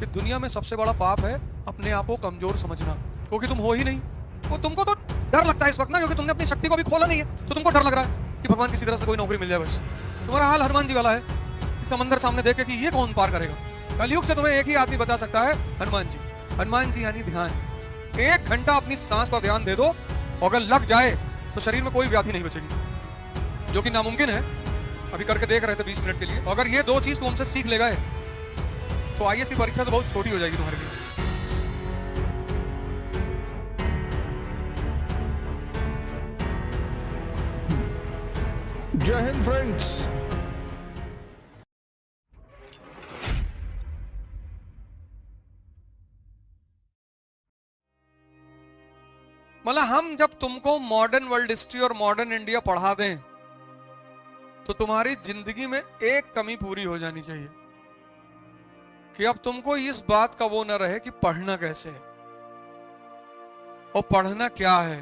कि दुनिया में सबसे बड़ा पाप है अपने आप को कमजोर समझना, क्योंकि तुम हो ही नहीं। वो तुमको तो डर लगता है इस वक्त ना, क्योंकि तुमने अपनी शक्ति को भी खोला नहीं है, तो तुमको डर लग रहा है कि भगवान किसी तरह से कोई नौकरी मिल जाए बस। तुम्हारा हाल हनुमान जी वाला है, समंदर सामने देखे कि ये कौन पार करेगा। कलयुग से तुम्हें एक ही आदमी बचा सकता है, हनुमान जी। हनुमान जी यानी ध्यान। 1 घंटा अपनी सांस पर ध्यान दे दो, अगर लग जाए तो शरीर में कोई व्याधि नहीं बचेगी, जो कि नामुमकिन है। अभी करके देख रहे थे 20 मिनट के लिए। अगर ये 2 चीज तुम हमसे सीख ले गए तो आईएएस की परीक्षा तो बहुत छोटी हो जाएगी तुम्हारे लिए। जय हिंद फ्रेंड्स। मतलब हम जब तुमको मॉडर्न वर्ल्ड हिस्ट्री और मॉडर्न इंडिया पढ़ा दें तो तुम्हारी जिंदगी में एक कमी पूरी हो जानी चाहिए कि अब तुमको इस बात का वो न रहे कि पढ़ना कैसे है और पढ़ना क्या है।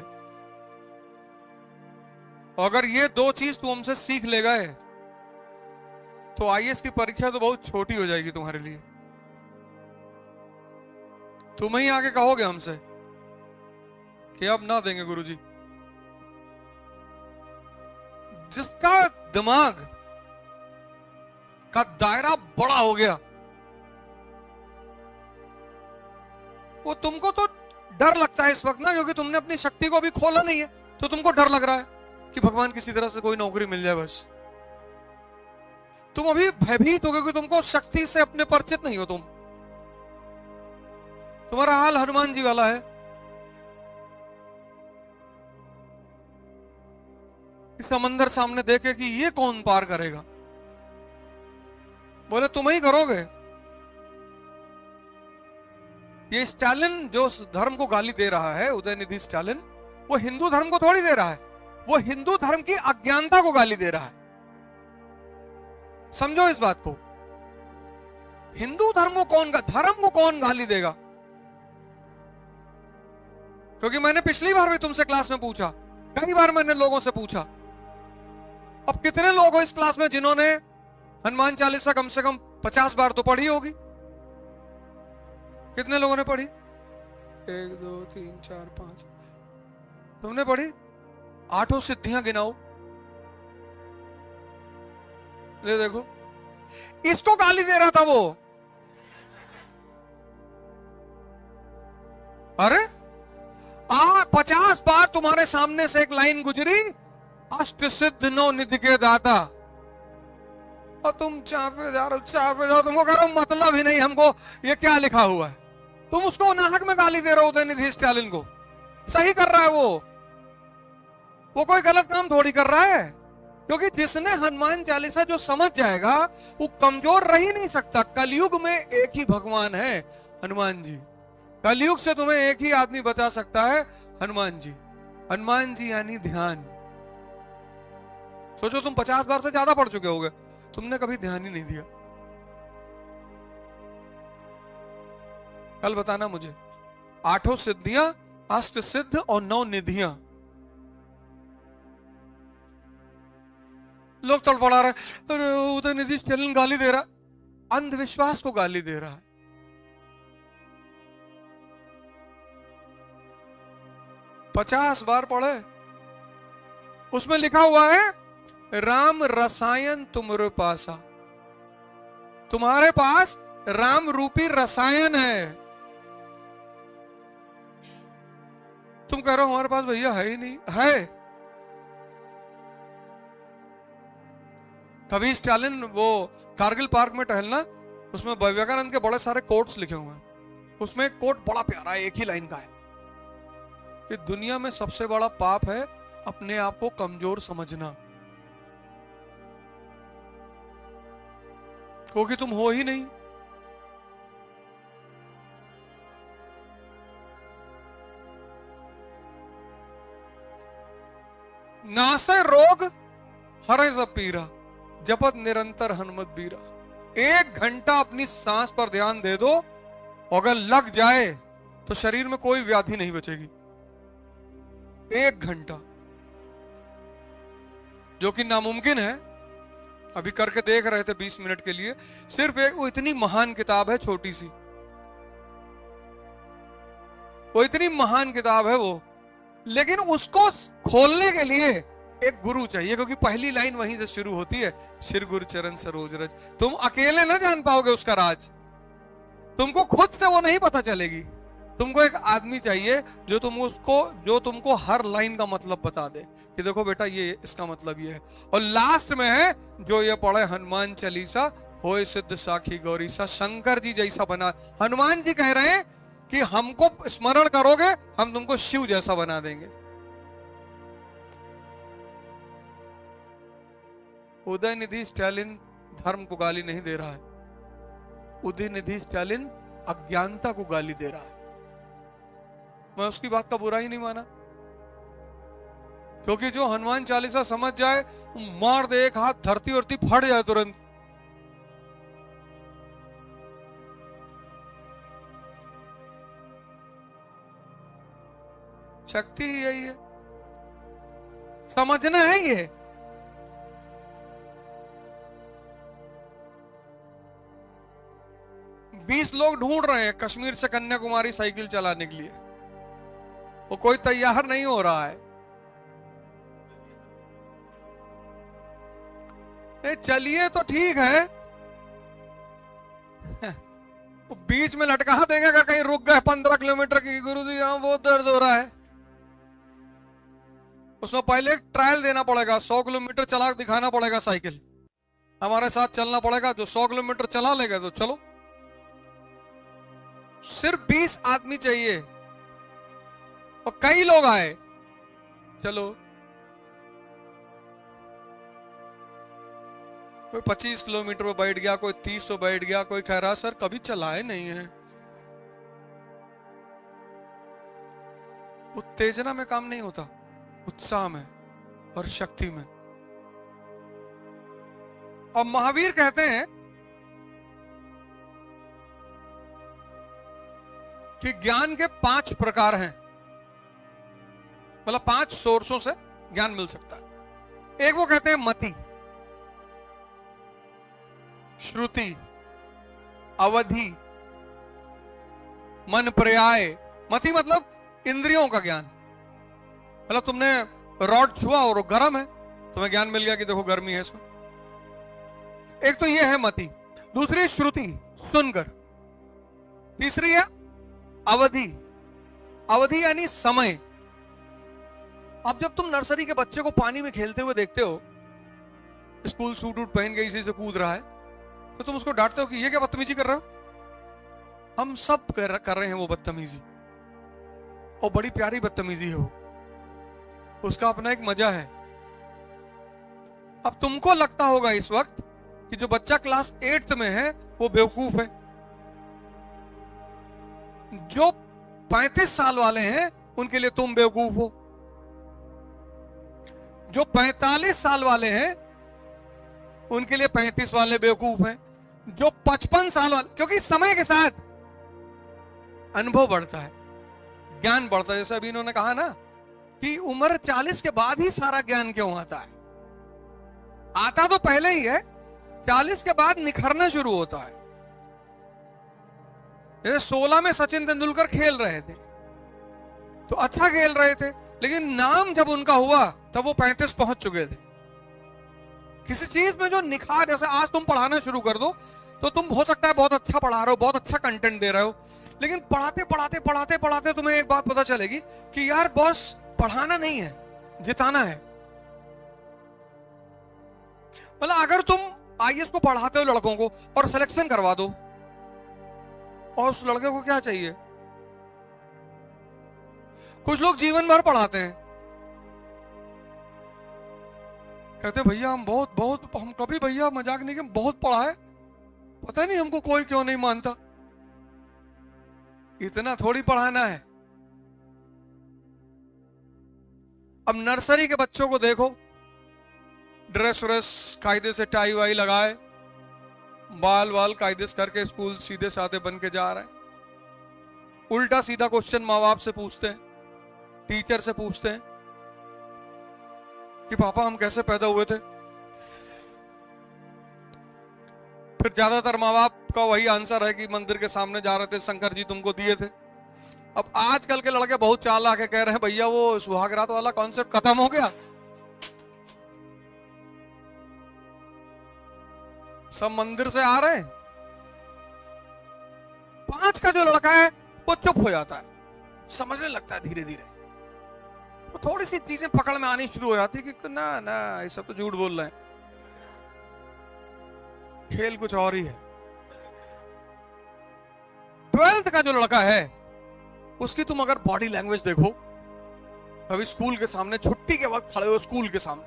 अगर ये 2 चीज तुम हमसे सीख ले गए तो आईएएस की परीक्षा तो बहुत छोटी हो जाएगी तुम्हारे लिए। तुम ही आगे कहोगे हमसे कि अब ना देंगे गुरुजी। जिसका दिमाग का दायरा बड़ा हो गया वो तुमको तो डर लगता है इस वक्त ना, क्योंकि तुमने अपनी शक्ति को भी खोला नहीं है, तो तुमको डर लग रहा है कि भगवान किसी तरह से कोई नौकरी मिल जाए बस। तुम अभी भयभीत हो, क्योंकि तुमको शक्ति से अपने परिचित नहीं हो तुम। तुम्हारा हाल हनुमान जी वाला है, समंदर सामने देखे कि ये कौन पार करेगा। बोले तुम ही करोगे। ये स्टालिन जो धर्म को गाली दे रहा है, उदयनिधि स्टालिन, वो हिंदू धर्म को थोड़ी दे रहा है, वो हिंदू धर्म की अज्ञानता को गाली दे रहा है। समझो इस बात को। हिंदू धर्म को कौन गाली देगा? क्योंकि मैंने पिछली बार भी तुमसे क्लास में पूछा, कई बार मैंने लोगों से पूछा, अब कितने लोग हो इस क्लास में जिन्होंने हनुमान चालीसा कम से कम 50 बार तो पढ़ी होगी? कितने लोगों ने पढ़ी? 1 2 3 4 5। तुमने पढ़ी? 8 सिद्धियां गिनाओ। ले देखो, इसको गाली दे रहा था वो। अरे 50 बार तुम्हारे सामने से एक लाइन गुजरी, अष्ट सिद्ध 9 निधि के दाता, और तुम चापे जा रहे हो। तुमको कह रहा हूं मतलब ही नहीं हमको ये क्या लिखा हुआ है। तुम उसको नाहक में गाली दे रहे हो उदयनिधि स्टालिन को। सही कर रहा है वो कोई गलत काम थोड़ी कर रहा है, क्योंकि जिसने हनुमान चालीसा जो समझ जाएगा वो कमजोर रह ही नहीं सकता। कलयुग में एक ही भगवान है, हनुमान जी। कलयुग से तुम्हें एक ही आदमी बचा सकता है, हनुमान जी। हनुमान जी यानी ध्यान। सोचो तुम 50 बार से ज्यादा पढ़ चुके होगे, तुमने कभी ध्यान ही नहीं दिया। कल बताना मुझे 8 सिद्धियां, अष्ट सिद्ध और 9 निधियां। लोग तड़पड़ा रहे, उदयनिधि स्टालिन गाली दे रहा, अंधविश्वास को गाली दे रहा है। पचास बार पढ़े, उसमें लिखा हुआ है राम रसायन तुमरे पासा। तुम्हारे पास राम रूपी रसायन है। तुम कह रहे हो हमारे पास भैया है ही नहीं। है। कभी स्टालिन वो कारगिल पार्क में टहलना, उसमें विवेकानंद के बड़े सारे कोट्स लिखे हुए हैं। उसमें एक कोट बड़ा प्यारा है, एक ही लाइन का है कि दुनिया में सबसे बड़ा पाप है अपने आप को कमजोर समझना, क्योंकि तुम हो ही नहीं। नासे रोग हरे पीरा, जपत निरंतर हनुमत बीरा। 1 घंटा अपनी सांस पर ध्यान दे दो, अगर लग जाए तो शरीर में कोई व्याधि नहीं बचेगी। 1 घंटा, जो कि नामुमकिन है। अभी करके देख रहे थे 20 मिनट के लिए। सिर्फ एक वो इतनी महान किताब है, छोटी सी, वो इतनी महान किताब है वो, लेकिन उसको खोलने के लिए एक गुरु चाहिए, क्योंकि पहली लाइन वहीं से शुरू होती है, शिर गुरु चरण सरोज रज। तुम अकेले ना जान पाओगे उसका राज, तुमको खुद से वो नहीं पता चलेगी। तुमको एक आदमी चाहिए जो तुमको हर लाइन का मतलब बता दे कि देखो बेटा ये इसका मतलब ये है। और लास्ट में है जो ये पढ़े हनुमान चालीसा होए सिद्ध साखी गौरी सा, शंकर जी जैसा बना। हनुमान जी कह रहे हैं कि हमको स्मरण करोगे हम तुमको शिव जैसा बना देंगे। उदयनिधि स्टालिन धर्म को गाली नहीं दे रहा है, उदयनिधि स्टालिन अज्ञानता को गाली दे रहा है। मैं उसकी बात का बुरा ही नहीं माना, क्योंकि जो हनुमान चालीसा समझ जाए मार दे एक हाथ, धरती उरती फट जाए तुरंत। शक्ति ही यही है, समझना है ये। बीस लोग ढूंढ रहे हैं कश्मीर से कन्याकुमारी साइकिल चलाने के लिए, वो कोई तैयार नहीं हो रहा है। चलिए तो ठीक है, बीच में लटका देंगे अगर कहीं रुक गए 15 किलोमीटर की, गुरुजी यहां बहुत दर्द हो रहा है। उसमें पहले एक ट्रायल देना पड़ेगा, 100 किलोमीटर चला दिखाना पड़ेगा साइकिल, हमारे साथ चलना पड़ेगा। जो 100 किलोमीटर चला लेगा तो चलो। सिर्फ 20 आदमी चाहिए और कई लोग आए, चलो। कोई 25 किलोमीटर पे बैठ गया, कोई 30 पे बैठ गया, कोई कह रहा सर कभी चलाए नहीं है। उत्तेजना में काम नहीं होता, उत्साह में और शक्ति में। और महावीर कहते हैं कि ज्ञान के 5 प्रकार हैं, मतलब 5 सोर्सों से ज्ञान मिल सकता है। एक वो कहते हैं मति, श्रुति, अवधि, मन पर्याय। मति मतलब इंद्रियों का ज्ञान, मतलब तुमने रॉड छुआ और वो गर्म है, तुम्हें ज्ञान मिल गया कि देखो गर्मी है इसमें। एक तो ये है मति। दूसरी श्रुति, सुनकर। तीसरी है अवधि, अवधि यानी समय। अब जब तुम नर्सरी के बच्चे को पानी में खेलते हुए देखते हो, स्कूल सूट वूट पहन के इसी से कूद रहा है, तो तुम उसको डांटते हो कि ये क्या बदतमीजी कर रहे हो। हम सब कर रहे हैं वो बदतमीजी, और बड़ी प्यारी बदतमीजी है वो, उसका अपना एक मजा है। अब तुमको लगता होगा इस वक्त कि जो बच्चा क्लास 8th में है वो बेवकूफ है, जो 35 साल वाले हैं उनके लिए तुम बेवकूफ हो, जो 45 साल वाले हैं उनके लिए 35 वाले बेवकूफ हैं, जो 55 साल वाले, क्योंकि समय के साथ अनुभव बढ़ता है, ज्ञान बढ़ता है। जैसे अभी इन्होंने कहा ना कि उम्र 40 के बाद ही सारा ज्ञान क्यों आता है, आता तो पहले ही है, 40 के बाद निखरना शुरू होता है। जैसे 16 में सचिन तेंदुलकर खेल रहे थे तो अच्छा खेल रहे थे, लेकिन नाम जब उनका हुआ तब वो 35 पहुंच चुके थे। किसी चीज में जो निखार, जैसे आज तुम पढ़ाना शुरू कर दो तो तुम हो सकता है बहुत अच्छा पढ़ा रहे हो, बहुत अच्छा कंटेंट दे रहे हो, लेकिन पढ़ाते पढ़ाते पढ़ाते पढ़ाते तुम्हें एक बात पता चलेगी कि यार बॉस पढ़ाना नहीं है, जिताना है। मतलब अगर तुम आईएएस को पढ़ाते हो लड़कों को और सिलेक्शन करवा दो, और उस लड़के को क्या चाहिए? कुछ लोग जीवन भर पढ़ाते हैं, कहते भैया हम हम कभी भैया मजाक नहीं किया, बहुत पढ़ा है, पता नहीं हमको कोई क्यों नहीं मानता। इतना थोड़ी पढ़ाना है। अब नर्सरी के बच्चों को देखो, ड्रेस व्रेस कायदे से टाई वाई लगाए, बाल वाल कायदे से करके स्कूल सीधे साधे बन के जा रहे हैं। उल्टा सीधा क्वेश्चन माँ बाप से पूछते हैं, टीचर से पूछते हैं कि पापा हम कैसे पैदा हुए थे। फिर ज्यादातर माँ बाप का वही आंसर है कि मंदिर के सामने जा रहे थे, शंकर जी तुमको दिए थे। अब आजकल के लड़के बहुत चालाक है, कह रहे हैं भैया वो सुहागरात वाला कॉन्सेप्ट खत्म हो गया, सब मंदिर से आ रहे हैं। 5 का जो लड़का है वो चुप हो जाता है, समझने लगता है धीरे धीरे, तो थोड़ी सी चीजें पकड़ में आनी शुरू हो जाती है कि ना ना ये सब तो झूठ बोल रहे हैं, खेल कुछ और ही है। 12th का जो लड़का है उसकी तुम अगर बॉडी लैंग्वेज देखो, अभी स्कूल के सामने छुट्टी के वक्त खड़े हो स्कूल के सामने,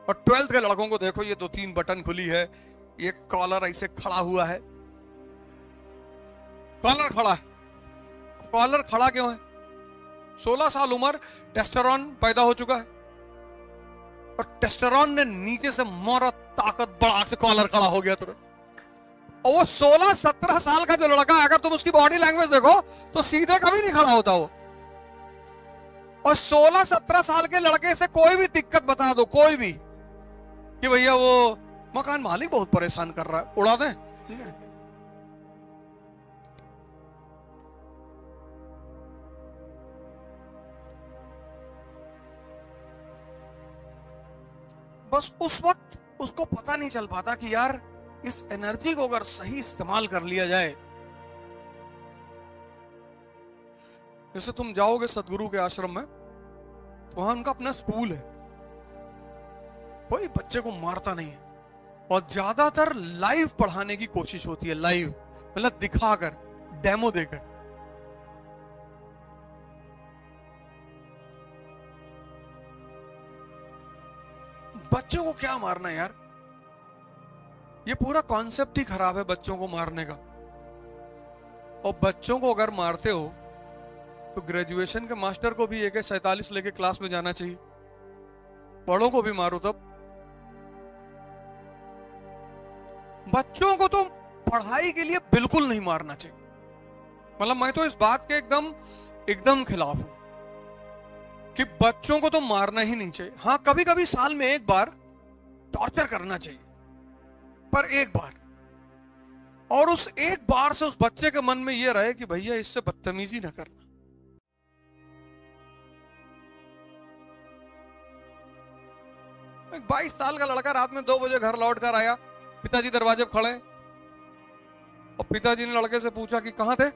और 12th के लड़कों को देखो, ये 2-3 बटन खुली है, ये कॉलर ऐसे खड़ा हुआ है, कॉलर खड़ा है। कॉलर खड़ा क्यों है? 16 साल उम्र, टेस्टोस्टेरोन पैदा हो चुका है, और टेस्टोस्टेरोन ने नीचे से मारा, ताकत बढ़ा से कॉलर खड़ा हो गया तुरंत। और वो 16-17 साल का जो लड़का है, अगर तुम उसकी बॉडी लैंग्वेज देखो तो सीधे कभी नहीं खड़ा होता वो। और 16-17 साल के लड़के से कोई भी दिक्कत बता दो, कोई भी, कि भैया वो मकान मालिक बहुत परेशान कर रहा है, उड़ा दें। बस उस वक्त उसको पता नहीं चल पाता कि यार इस एनर्जी को अगर सही इस्तेमाल कर लिया जाए। जैसे तुम जाओगे सतगुरु के आश्रम में, तो वहां उनका अपना स्कूल है, कोई बच्चे को मारता नहीं है, और ज्यादातर लाइव पढ़ाने की कोशिश होती है, लाइव मतलब दिखाकर, डेमो देकर। बच्चों को क्या मारना है यार, ये पूरा कॉन्सेप्ट ही खराब है बच्चों को मारने का। और बच्चों को अगर मारते हो तो ग्रेजुएशन के मास्टर को भी AK-47 लेके क्लास में जाना चाहिए, बड़ों को भी मारो तब। बच्चों को तो पढ़ाई के लिए बिल्कुल नहीं मारना चाहिए, मतलब मैं तो इस बात के एकदम खिलाफ हूं कि बच्चों को तो मारना ही नहीं चाहिए। हाँ, कभी कभी साल में एक बार टॉर्चर करना चाहिए, पर एक बार, और उस एक बार से उस बच्चे के मन में यह रहे कि भैया इससे बदतमीजी ना करना। एक 22 साल का लड़का रात में 2 बजे घर लौट कर आया, पिताजी दरवाजे पर खड़े, और पिताजी ने लड़के से पूछा कि कहां थे,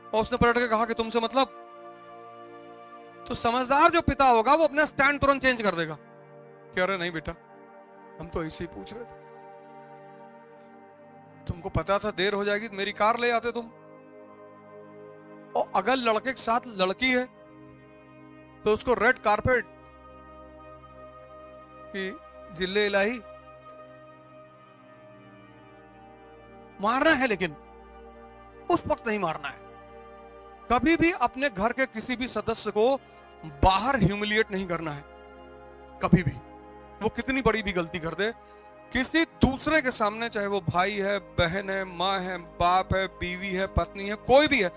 और उसने पलट के कहा कि तुमसे मतलब। तो समझदार जो पिता होगा वो अपना स्टैंड तुरंत चेंज कर देगा, कह रहे नहीं बेटा हम तो ऐसे ही पूछ रहे थे, तुमको पता था देर हो जाएगी, मेरी कार ले आते तुम। और अगर लड़के के साथ लड़की है तो उसको रेड कारपेट की जिले इलाही मारना है, लेकिन उस वक्त नहीं मारना है। कभी भी अपने घर के किसी भी सदस्य को बाहर ह्यूमिलिएट नहीं करना है, कभी भी, वो कितनी बड़ी भी गलती कर दे, किसी दूसरे के सामने, चाहे वो भाई है, बहन है, माँ है, बाप है, बीवी है, पत्नी है, कोई भी है,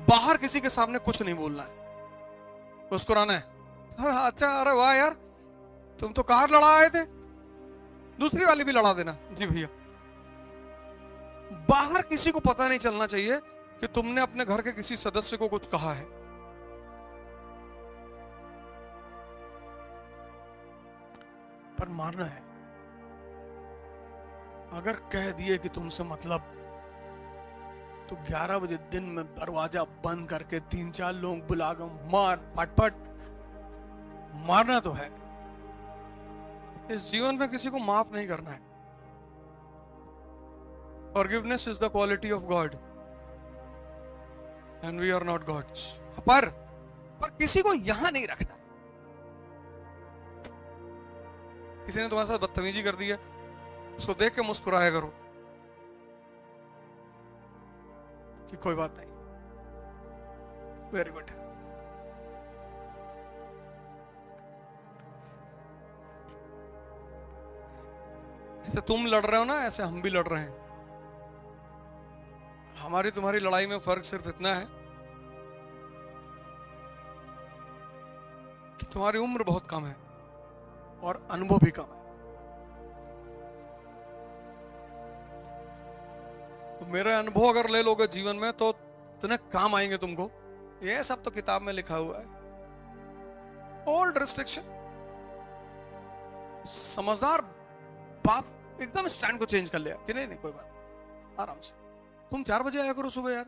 बाहर किसी के सामने कुछ नहीं बोलना है, मुस्कुराना है। अच्छा, अरे वाह यार तुम तो कार लड़ा आए थे, दूसरी वाली भी लड़ा देना जी भैया। बाहर किसी को पता नहीं चलना चाहिए कि तुमने अपने घर के किसी सदस्य को कुछ कहा है। पर मारना है। अगर कह दिए कि तुमसे मतलब, तो 11 बजे दिन में दरवाजा बंद करके 3-4 लोग बुलाकर मार, फटफट मारना तो है। इस जीवन में किसी को माफ नहीं करना है। Forgiveness is the quality of God and we are not gods। पर किसी को यहां नहीं रखता। किसी ने तुम्हारे साथ बदतमीजी कर दी है, उसको देख के मुस्कुराया करो कि कोई बात नहीं, वेरी गुड। जैसे तुम लड़ रहे हो ना, ऐसे हम भी लड़ रहे हैं। हमारी तुम्हारी लड़ाई में फर्क सिर्फ इतना है कि तुम्हारी उम्र बहुत कम है और अनुभव भी कम है। तो मेरा अनुभव अगर ले लोगे जीवन में, तो इतने काम आएंगे तुमको, ये सब तो किताब में लिखा हुआ है। Old restriction. समझदार बाप एकदम स्टैंड को चेंज कर लिया कि नहीं नहीं कोई बात, आराम से तुम 4 बजे आया करो सुबह यार।